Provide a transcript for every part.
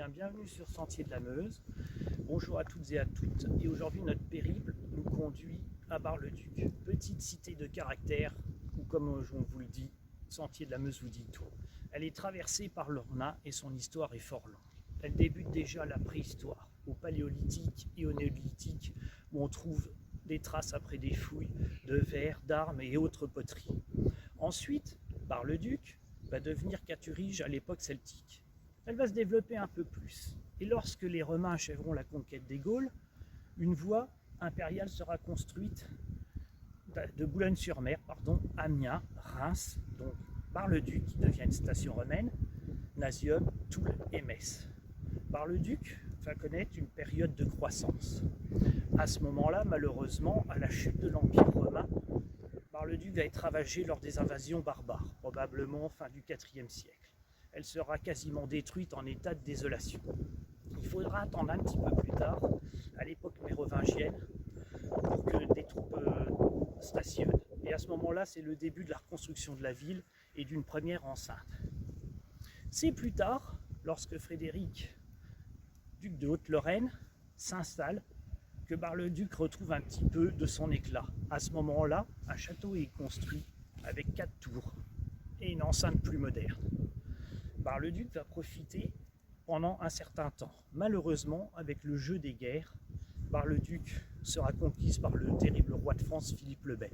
bien, bienvenue sur Sentier de la Meuse. Bonjour à toutes et à toutes. Et aujourd'hui, notre périple nous conduit à Bar-le-Duc, petite cité de caractère, ou comme on vous le dit, Sentier de la Meuse vous dit tout. Elle est traversée par l'Ornain et son histoire est fort longue. Elle débute déjà à la préhistoire, au paléolithique et au néolithique, où on trouve des traces après des fouilles de verre, d'armes et autres poteries. Ensuite, Bar-le-Duc va devenir Caturige à l'époque celtique. Elle va se développer un peu plus. Et lorsque les Romains achèveront la conquête des Gaules, une voie impériale sera construite de Boulogne-sur-Mer, Amiens, Reims, donc Bar-le-Duc qui devient une station romaine, Nasium, Toul et Metz. Bar-le-Duc va connaître une période de croissance. À ce moment-là, malheureusement, à la chute de l'Empire romain, Bar-le-Duc va être ravagé lors des invasions barbares, probablement fin du IVe siècle. Elle sera quasiment détruite en état de désolation. Il faudra attendre un petit peu plus tard, à l'époque mérovingienne, pour que des troupes stationnent. Et à ce moment-là, c'est le début de la reconstruction de la ville et d'une première enceinte. C'est plus tard, lorsque Frédéric, duc de Haute-Lorraine, s'installe, que Bar-le-Duc retrouve un petit peu de son éclat. À ce moment-là, un château est construit avec 4 tours et une enceinte plus moderne. Bar-le-Duc va profiter pendant un certain temps. Malheureusement, avec le jeu des guerres, Bar-le-Duc sera conquise par le terrible roi de France Philippe le Bel.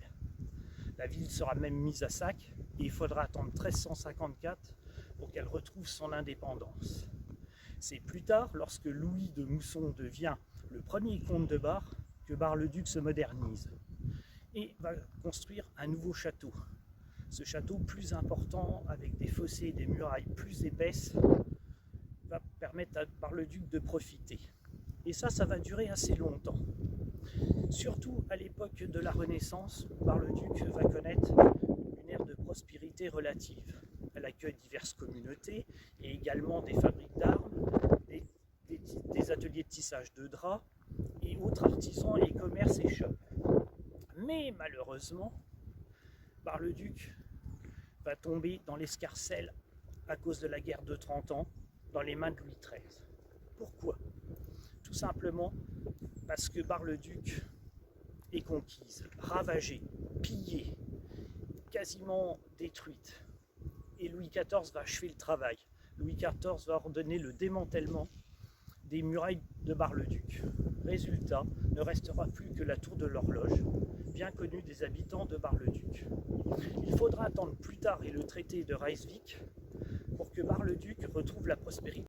La ville sera même mise à sac et il faudra attendre 1354 pour qu'elle retrouve son indépendance. C'est plus tard, lorsque Louis de Mousson devient le premier comte de Bar, que Bar-le-Duc se modernise et va construire un nouveau château. Ce château plus important, avec des fossés et des murailles plus épaisses, va permettre à Bar-le-Duc de profiter. Et ça va durer assez longtemps. Surtout à l'époque de la Renaissance, Bar-le-Duc va connaître une ère de prospérité relative. Elle accueille diverses communautés et également des fabriques d'armes, des ateliers de tissage de draps et autres artisans et commerces échoppent. Mais malheureusement, Bar-le-Duc va tomber dans l'escarcelle à cause de la guerre de 30 ans dans les mains de Louis XIII. Pourquoi? Tout simplement parce que Bar-le-Duc est conquise, ravagée, pillée, quasiment détruite. Et Louis XIV va achever le travail. Louis XIV va ordonner le démantèlement des murailles de Bar-le-Duc. Résultat, ne restera plus que la tour de l'horloge, bien connue des habitants de Bar-le-Duc. Il faudra attendre plus tard et le traité de Ryswick pour que Bar-le-Duc retrouve la prospérité.